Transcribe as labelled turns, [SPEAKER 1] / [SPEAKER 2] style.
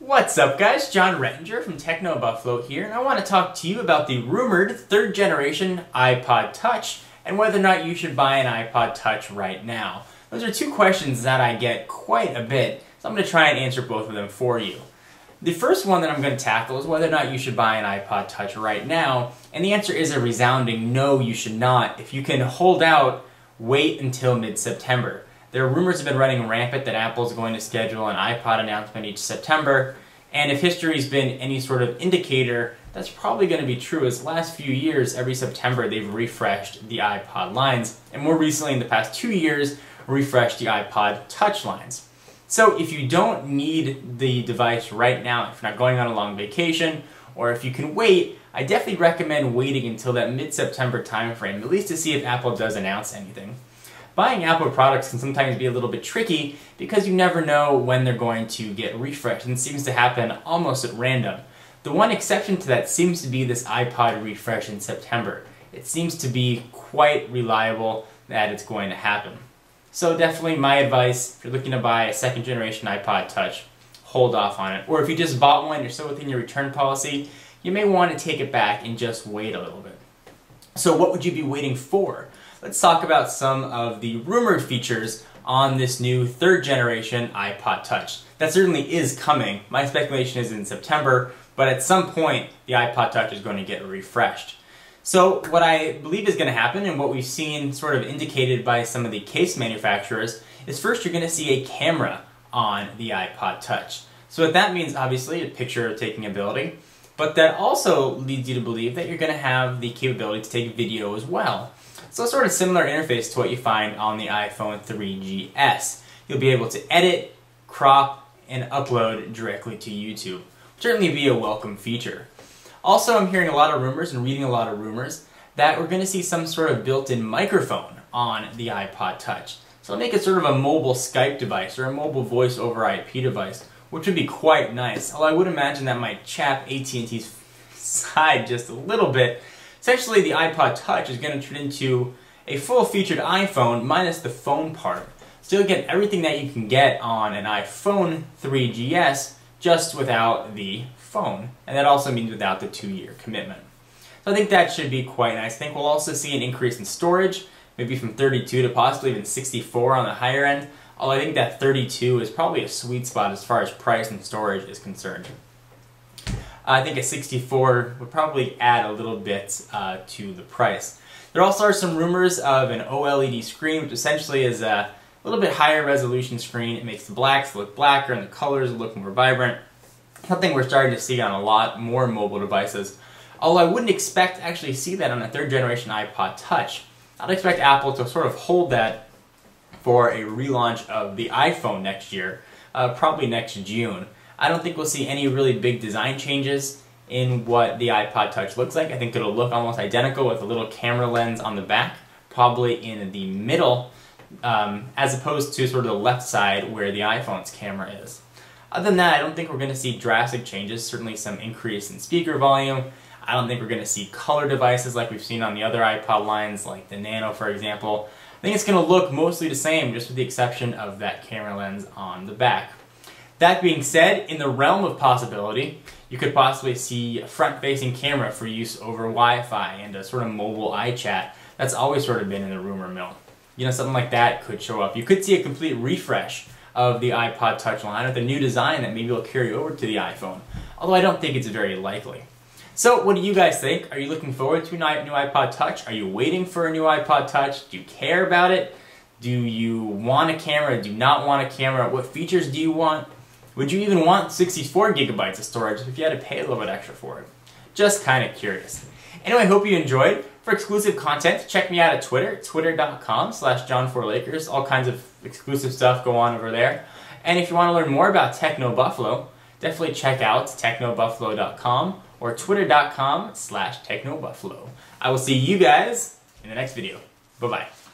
[SPEAKER 1] What's up guys, John Rettinger from TechnoBuffalo here, and I want to talk to you about the rumored third generation iPod Touch and whether or not you should buy an iPod Touch right now. Those are two questions that I get quite a bit, so I'm going to try and answer both of them for you. The first one that I'm going to tackle is whether or not you should buy an iPod Touch right now, and the answer is a resounding no, you should not. If you can hold out, wait until mid-September. There are rumors have been running rampant that Apple is going to schedule an iPod announcement each September, and if history's been any sort of indicator, that's probably going to be true, as the last few years, every September, they've refreshed the iPod lines, and more recently, in the past 2 years, refreshed the iPod Touch lines. So if you don't need the device right now, if you're not going on a long vacation, or if you can wait, I definitely recommend waiting until that mid-September timeframe, at least to see if Apple does announce anything. Buying Apple products can sometimes be a little bit tricky because you never know when they're going to get refreshed, and it seems to happen almost at random. The one exception to that seems to be this iPod refresh in September. It seems to be quite reliable that it's going to happen. So definitely my advice, if you're looking to buy a second generation iPod Touch, hold off on it. Or if you just bought one, you're still within your return policy, you may want to take it back and just wait a little bit. So what would you be waiting for? Let's talk about some of the rumored features on this new third generation iPod Touch. That certainly is coming. My speculation is in September, but at some point the iPod Touch is going to get refreshed. So what I believe is going to happen, and what we've seen sort of indicated by some of the case manufacturers, is first you're going to see a camera on the iPod Touch. So what that means, obviously, a picture-taking ability, but that also leads you to believe that you're going to have the capability to take video as well. So a sort of similar interface to what you find on the iPhone 3GS. You'll be able to edit, crop, and upload directly to YouTube. Certainly be a welcome feature. Also, I'm hearing a lot of rumors and reading a lot of rumors that we're going to see some sort of built-in microphone on the iPod Touch. So it'll make it sort of a mobile Skype device or a mobile voice over IP device, which would be quite nice. Although I would imagine that might chap AT&T's side just a little bit. Essentially, the iPod Touch is going to turn into a full-featured iPhone minus the phone part. Still get everything that you can get on an iPhone 3GS, just without the phone. And that also means without the 2-year commitment. So I think that should be quite nice. I think we'll also see an increase in storage, maybe from 32 to possibly even 64 on the higher end. Although I think that 32 is probably a sweet spot as far as price and storage is concerned. I think a 64 would probably add a little bit to the price. There also are some rumors of an OLED screen, which essentially is a little bit higher resolution screen. It makes the blacks look blacker and the colors look more vibrant. Something we're starting to see on a lot more mobile devices. Although I wouldn't expect to actually see that on a third generation iPod Touch. I'd expect Apple to sort of hold that for a relaunch of the iPhone next year, probably next June. I don't think we'll see any really big design changes in what the iPod Touch looks like. I think it'll look almost identical with a little camera lens on the back, probably in the middle, as opposed to sort of the left side where the iPhone's camera is. Other than that, I don't think we're going to see drastic changes, certainly some increase in speaker volume. I don't think we're going to see color devices like we've seen on the other iPod lines, like the Nano, for example. I think it's going to look mostly the same, just with the exception of that camera lens on the back. That being said, in the realm of possibility, you could possibly see a front-facing camera for use over Wi-Fi and a sort of mobile iChat. That's always sort of been in the rumor mill. You know, something like that could show up. You could see a complete refresh of the iPod Touch line with a new design that maybe will carry over to the iPhone, although I don't think it's very likely. So what do you guys think? Are you looking forward to a new iPod Touch? Are you waiting for a new iPod Touch? Do you care about it? Do you want a camera? Do you not want a camera? What features do you want? Would you even want 64 gigabytes of storage if you had to pay a little bit extra for it? Just kind of curious. Anyway, I hope you enjoyed. For exclusive content, check me out at Twitter, twitter.com/John4Lakers. All kinds of exclusive stuff go on over there. And if you want to learn more about TechnoBuffalo, definitely check out TechnoBuffalo.com or twitter.com/TechnoBuffalo. I will see you guys in the next video. Bye-bye.